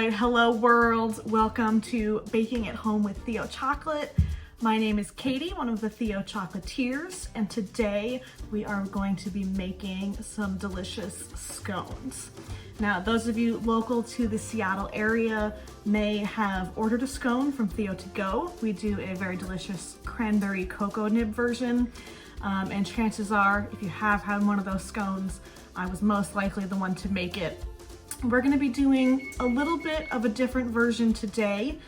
Alright, hello world. Welcome to Baking at Home with Theo Chocolate. My name is Katie, one of the Theo Chocolatiers, and today we are going to be making some delicious scones. Now, those of you local to the Seattle area may have ordered a scone from Theo To Go. We do a very delicious cranberry cocoa nib version, and chances are, if you have had one of those scones, I was most likely the one to make it. We're going to be doing a little bit of a different version today.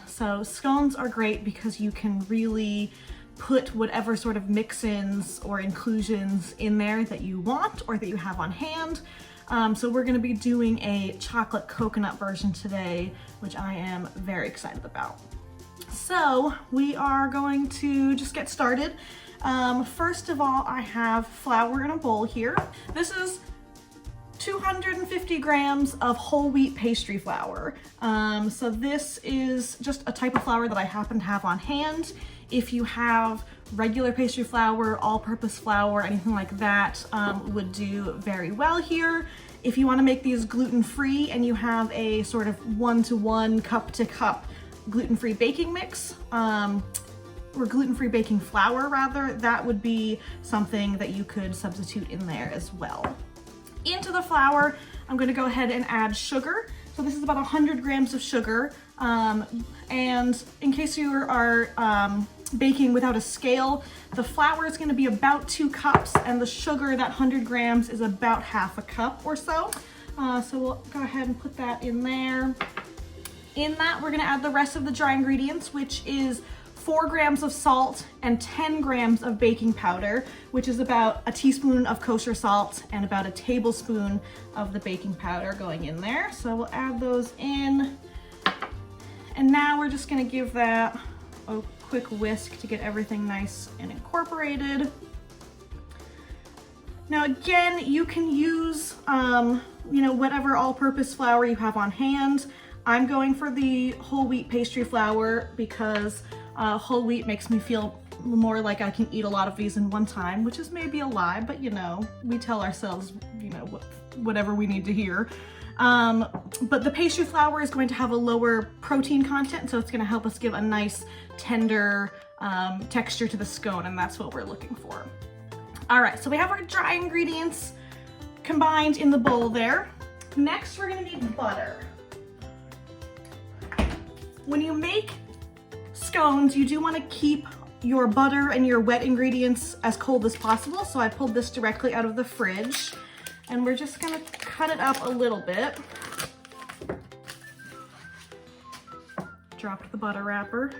So scones are great because you can really put whatever sort of mix-ins or inclusions in there that you want or that you have on hand. So we're going to be doing a chocolate coconut version today, which I am very excited about. So we are going to just get started. First of all, I have flour in a bowl here. This is 250 grams of whole wheat pastry flour. So this is just a type of flour that I happen to have on hand. If you have regular pastry flour, all-purpose flour, anything like that, would do very well here. If you want to make these gluten-free and you have a sort of one-to-one, cup-to-cup gluten-free baking mix, or gluten-free baking flour rather, that would be something that you could substitute in there as well. Into the flour, I'm going to go ahead and add sugar. So this is about 100 grams of sugar. And in case you are baking without a scale, the flour is going to be about 2 cups and the sugar, that 100 grams, is about half a cup or so. So we'll go ahead and put that in there. In that, we're going to add the rest of the dry ingredients, which is 4 grams of salt and 10 grams of baking powder, which is about a teaspoon of kosher salt and about a tablespoon of the baking powder going in there. So we'll add those in. And now we're just gonna give that a quick whisk to get everything nice and incorporated. Now again, you can use whatever all-purpose flour you have on hand. I'm going for the whole wheat pastry flour because whole wheat makes me feel more like I can eat a lot of these in one time, which is maybe a lie, but we tell ourselves, whatever we need to hear. But the pastry flour is going to have a lower protein content, so it's going to help us give a nice, tender texture to the scone, and that's what we're looking for. All right, so we have our dry ingredients combined in the bowl there. Next, we're going to need butter. When you make scones, you do want to keep your butter and your wet ingredients as cold as possible. So I pulled this directly out of the fridge and we're just going to cut it up a little bit. Dropped the butter wrapper.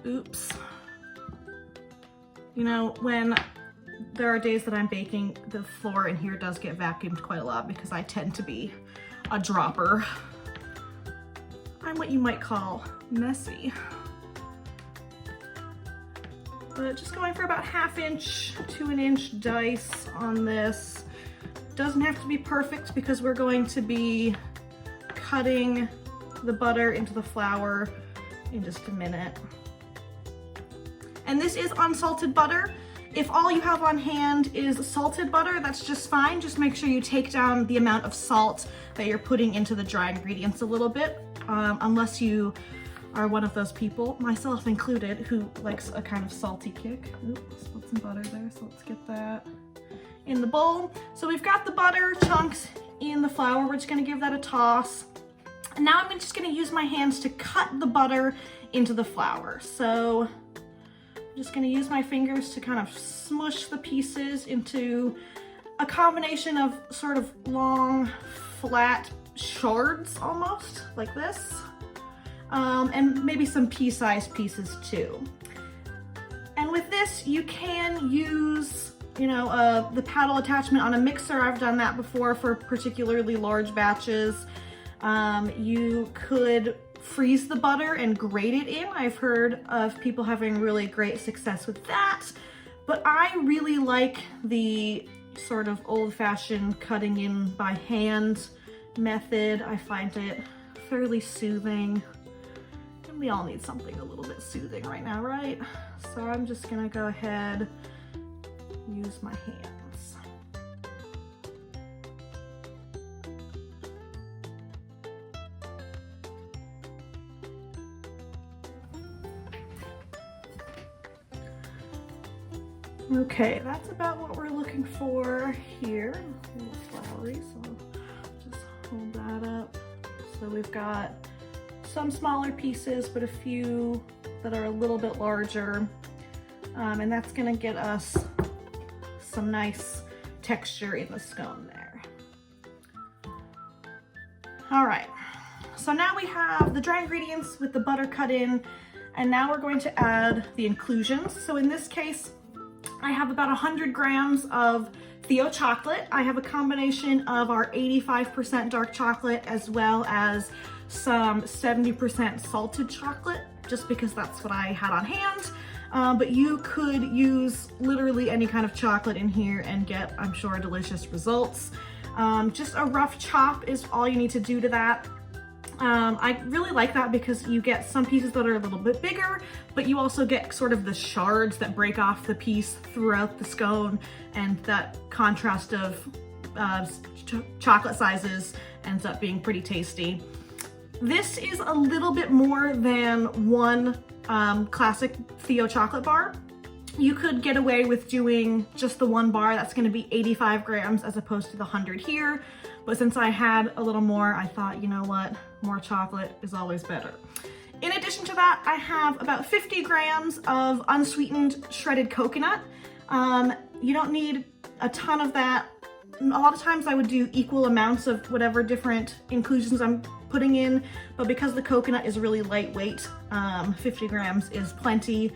Oops. When there are days that I'm baking, the floor in here does get vacuumed quite a lot because I tend to be a dropper. I'm what you might call messy. But just going for about 1/2 inch to 1 inch dice on this. Doesn't have to be perfect because we're going to be cutting the butter into the flour in just a minute. And this is unsalted butter. If all you have on hand is salted butter, that's just fine. Just make sure you take down the amount of salt that you're putting into the dry ingredients a little bit, unless you are one of those people, myself included, who likes a kind of salty kick. Oops, spilled some butter there, so let's get that in the bowl. So we've got the butter chunks in the flour. We're just gonna give that a toss. And now I'm just gonna use my hands to cut the butter into the flour. So I'm just gonna use my fingers to kind of smush the pieces into a combination of sort of long, flat shards almost, like this. And maybe some pea-sized pieces too. And with this, you can use, the paddle attachment on a mixer. I've done that before for particularly large batches. You could freeze the butter and grate it in. I've heard of people having really great success with that, but I really like the sort of old-fashioned cutting in by hand method. I find it fairly soothing. We all need something a little bit soothing right now, right? So I'm just gonna go ahead, use my hands. Okay, that's about what we're looking for here. A little floury, so just hold that up. So we've got some smaller pieces, but a few that are a little bit larger. And that's gonna get us some nice texture in the scone there. All right, so now we have the dry ingredients with the butter cut in, and now we're going to add the inclusions. So in this case, I have about 100 grams of Theo Chocolate. I have a combination of our 85% dark chocolate as well as some 70% salted chocolate, just because that's what I had on hand. But you could use literally any kind of chocolate in here and get, I'm sure, delicious results. Just a rough chop is all you need to do to that. I really like that because you get some pieces that are a little bit bigger, but you also get sort of the shards that break off the piece throughout the scone, and that contrast of chocolate sizes ends up being pretty tasty. This is a little bit more than one classic Theo chocolate bar. You could get away with doing just the one bar. That's going to be 85 grams as opposed to the 100 here. But since I had a little more, I thought, you know what, more chocolate is always better. In addition to that, I have about 50 grams of unsweetened shredded coconut. You don't need a ton of that. A lot of times I would do equal amounts of whatever different inclusions I'm putting in, but because the coconut is really lightweight, 50 grams is plenty.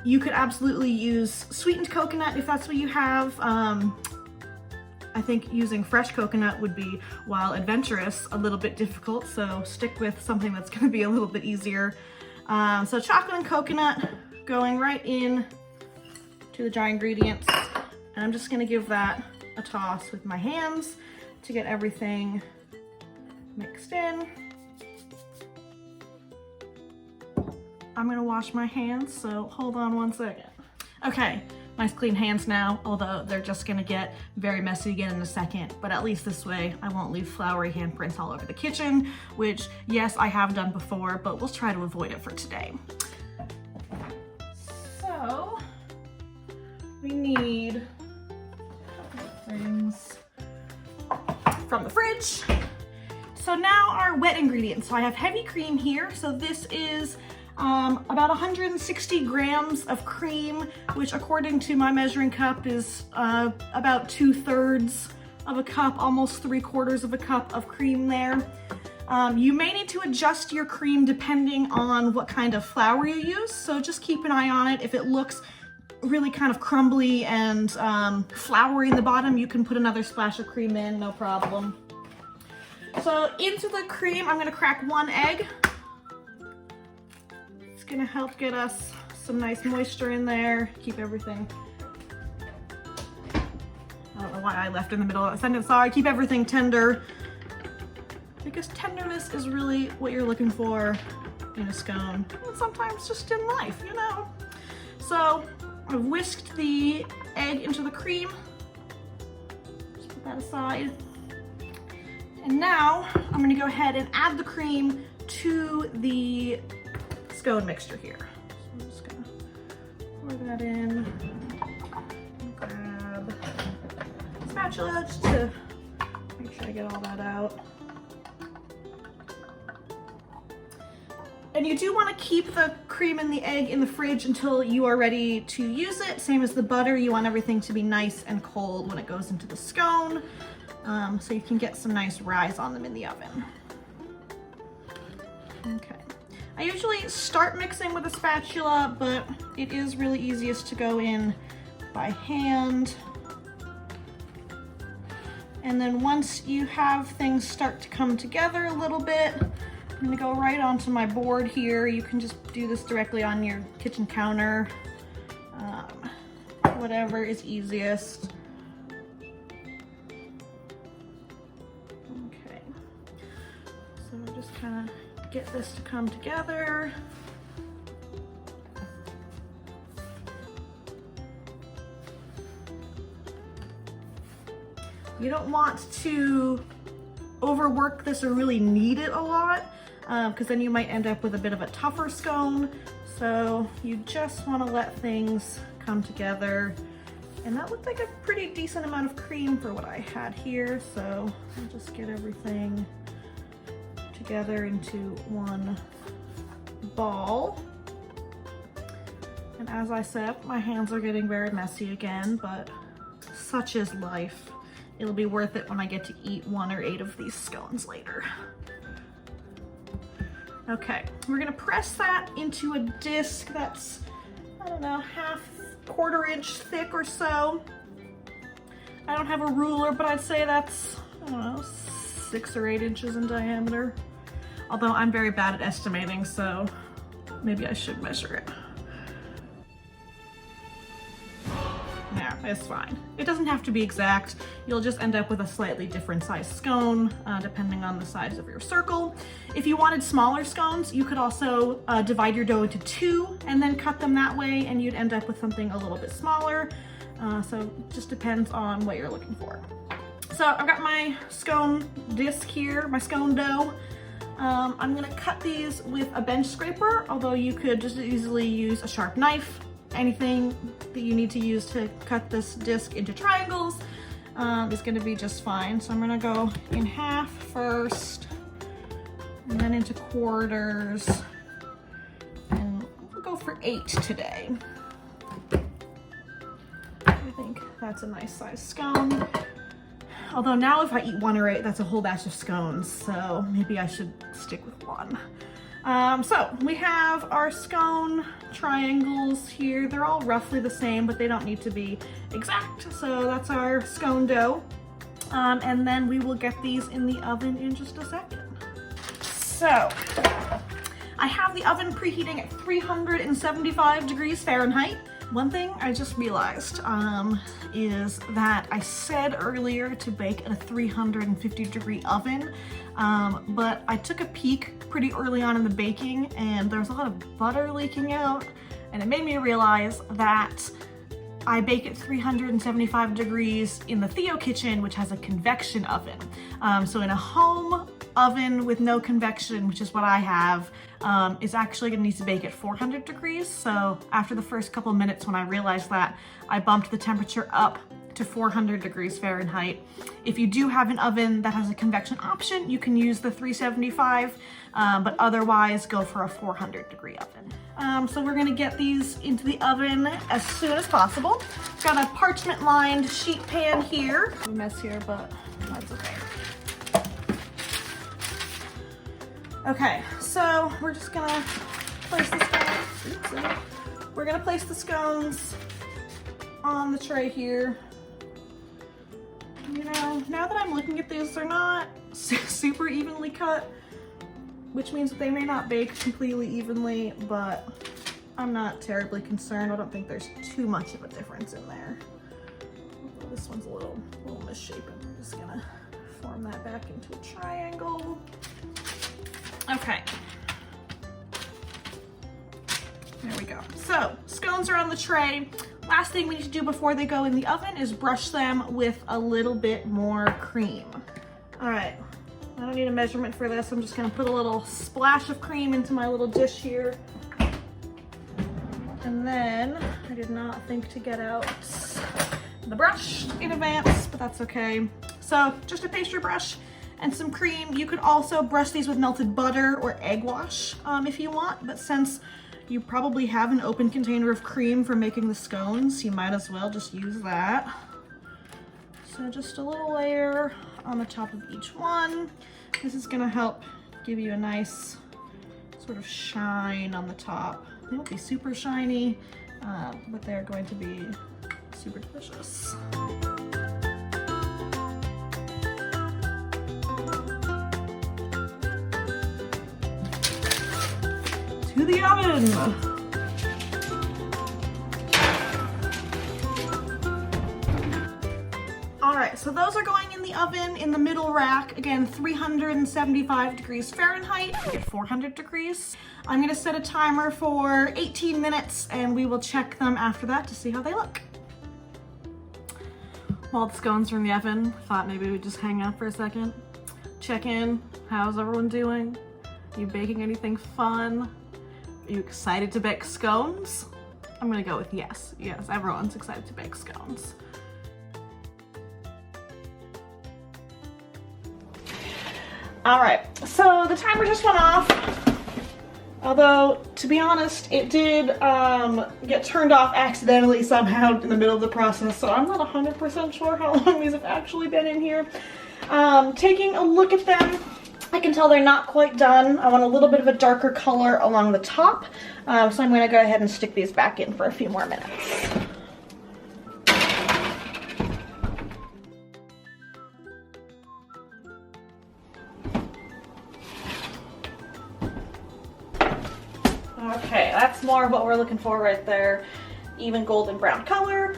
You could absolutely use sweetened coconut if that's what you have. I think using fresh coconut would be, while adventurous, a little bit difficult, so stick with something that's gonna be a little bit easier. So chocolate and coconut going right in to the dry ingredients, and I'm just gonna give that a toss with my hands to get everything mixed in. I'm gonna wash my hands, so hold on one second. Okay, nice clean hands now, although they're just gonna get very messy again in a second, but at least this way I won't leave floury handprints all over the kitchen, which, yes, I have done before, but we'll try to avoid it for today. So, we need things from the fridge. So now our wet ingredients. So I have heavy cream here. So this is about 160 grams of cream, which according to my measuring cup is about 2/3 of a cup, almost 3/4 of a cup of cream there. You may need to adjust your cream depending on what kind of flour you use. So just keep an eye on it. If it looks really kind of crumbly and floury in the bottom, you can put another splash of cream in, no problem. So into the cream, I'm gonna crack 1 egg. It's gonna help get us some nice moisture in there, keep everything, I don't know why I left in the middle of that sentence, sorry, keep everything tender, because tenderness is really what you're looking for in a scone, and sometimes just in life, you know. So I've whisked the egg into the cream, just put that aside. And now I'm gonna go ahead and add the cream to the scone mixture here. So I'm just gonna pour that in, grab a spatula just to make sure I get all that out. And you do want to keep the cream and the egg in the fridge until you are ready to use it. Same as the butter, you want everything to be nice and cold when it goes into the scone, so you can get some nice rise on them in the oven. Okay. I usually start mixing with a spatula, but it is really easiest to go in by hand. And then once you have things start to come together a little bit, I'm gonna go right onto my board here. You can just do this directly on your kitchen counter, whatever is easiest. Okay, so just kind of get this to come together. You don't want to overwork this or really knead it a lot, because then you might end up with a bit of a tougher scone. So you just want to let things come together And that looked like a pretty decent amount of cream for what I had here, so I'll just get everything together into one ball. And as I said, my hands are getting very messy again, but such is life. It'll be worth it when I get to eat 1 or 8 of these scones later. Okay, we're gonna press that into a disc that's, I don't know, quarter inch thick or so. I don't have a ruler, but I'd say that's, I don't know, 6 or 8 inches in diameter. Although I'm very bad at estimating, so maybe I should measure it. Yeah, it's fine. It doesn't have to be exact. You'll just end up with a slightly different size scone, depending on the size of your circle. If you wanted smaller scones, you could also divide your dough into 2 and then cut them that way, and you'd end up with something a little bit smaller. So it just depends on what you're looking for. So I've got my scone disc here, my scone dough. I'm gonna cut these with a bench scraper, although you could just easily use a sharp knife. Anything that you need to use to cut this disc into triangles is gonna be just fine. So I'm gonna go in half first, and then into quarters, and we'll go for 8 today. I think that's a nice size scone. Although now if I eat 1 or 8, that's a whole batch of scones, so maybe I should stick with 1. So we have our scone triangles here. They're all roughly the same, but they don't need to be exact. So that's our scone dough. And then we will get these in the oven in just a second. So I have the oven preheating at 375 degrees Fahrenheit. One thing I just realized is that I said earlier to bake at a 350-degree oven, but I took a peek pretty early on in the baking and there's a lot of butter leaking out, and it made me realize that I bake at 375 degrees in the Theo kitchen, which has a convection oven. So in a home oven with no convection, which is what I have, is actually gonna need to bake at 400 degrees. So after the first couple minutes when I realized that, I bumped the temperature up to 400 degrees Fahrenheit. If you do have an oven that has a convection option, you can use the 375, but otherwise go for a 400-degree oven. So we're gonna get these into the oven as soon as possible. Got a parchment-lined sheet pan here. A mess here, but that's okay. Okay, so we're just gonna place the scones. We're gonna place the scones on the tray here. You know, now that I'm looking at these, they're not super evenly cut, which means that they may not bake completely evenly, but I'm not terribly concerned. I don't think there's too much of a difference in there. Although this one's a little misshapen. I'm just gonna form that back into a triangle. Okay. There we go. So, scones are on the tray. Last thing we need to do before they go in the oven is brush them with a little bit more cream. All right, I don't need a measurement for this. I'm just gonna put a little splash of cream into my little dish here. And then, I did not think to get out the brush in advance, but that's okay. So, just a pastry brush and some cream. You could also brush these with melted butter or egg wash if you want, but since you probably have an open container of cream for making the scones, you might as well just use that. So just a little layer on the top of each one. This is gonna help give you a nice sort of shine on the top. They won't be super shiny, but they're going to be super delicious. To the oven. All right, so those are going in the oven in the middle rack. Again, 375 degrees Fahrenheit at 400 degrees. I'm gonna set a timer for 18 minutes and we will check them after that to see how they look. While the scones are in the oven, thought maybe we'd just hang out for a second. Check in, how's everyone doing? Are you baking anything fun? Are you excited to bake scones? I'm gonna go with yes. Yes, everyone's excited to bake scones. All right, so the timer just went off. Although, to be honest, it did get turned off accidentally somehow in the middle of the process, so I'm not 100% sure how long these have actually been in here. Taking a look at them, I can tell they're not quite done. I want a little bit of a darker color along the top, so I'm going to go ahead and stick these back in for a few more minutes. Okay, that's more of what we're looking for right there. Even golden brown color.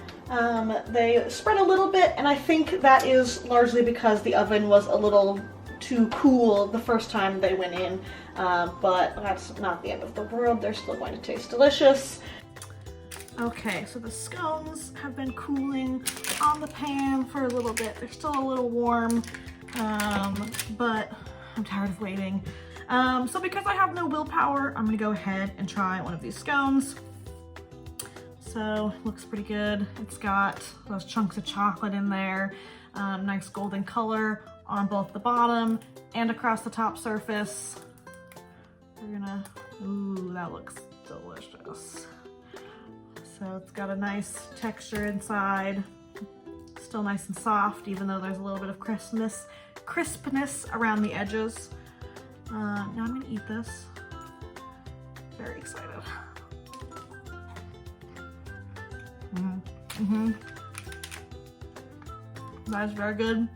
They spread a little bit, and I think that is largely because the oven was a little too cool the first time they went in, but that's not the end of the world. They're still going to taste delicious. Okay, so the scones have been cooling on the pan for a little bit. They're still a little warm, but I'm tired of waiting. So because I have no willpower, I'm gonna go ahead and try one of these scones. So, looks pretty good. It's got those chunks of chocolate in there, nice golden color on both the bottom and across the top surface. We're gonna, ooh, that looks delicious. So it's got a nice texture inside, still nice and soft, even though there's a little bit of crispness around the edges. Now I'm gonna eat this. Very excited. That is very good.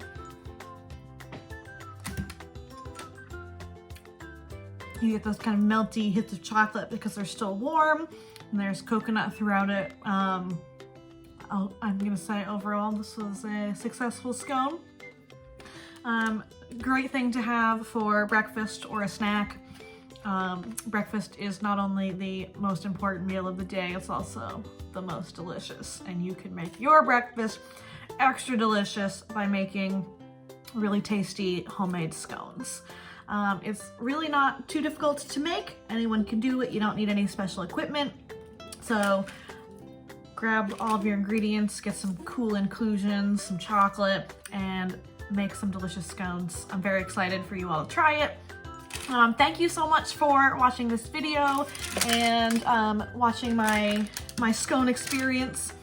You get those kind of melty hits of chocolate because they're still warm, and there's coconut throughout it. I'm gonna say overall this was a successful scone. Great thing to have for breakfast or a snack. Breakfast is not only the most important meal of the day, it's also the most delicious, and you can make your breakfast extra delicious by making really tasty homemade scones. It's really not too difficult to make. Anyone can do it. You don't need any special equipment. So grab all of your ingredients, get some cool inclusions, some chocolate, and make some delicious scones. I'm very excited for you all to try it. Thank you so much for watching this video and watching my scone experience.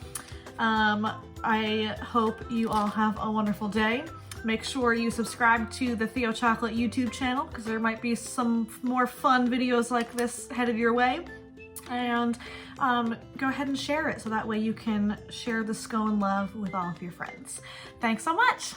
I hope you all have a wonderful day. Make sure you subscribe to the Theo Chocolate YouTube channel because there might be some more fun videos like this headed your way. And go ahead and share it so that way you can share the scone love with all of your friends. Thanks so much.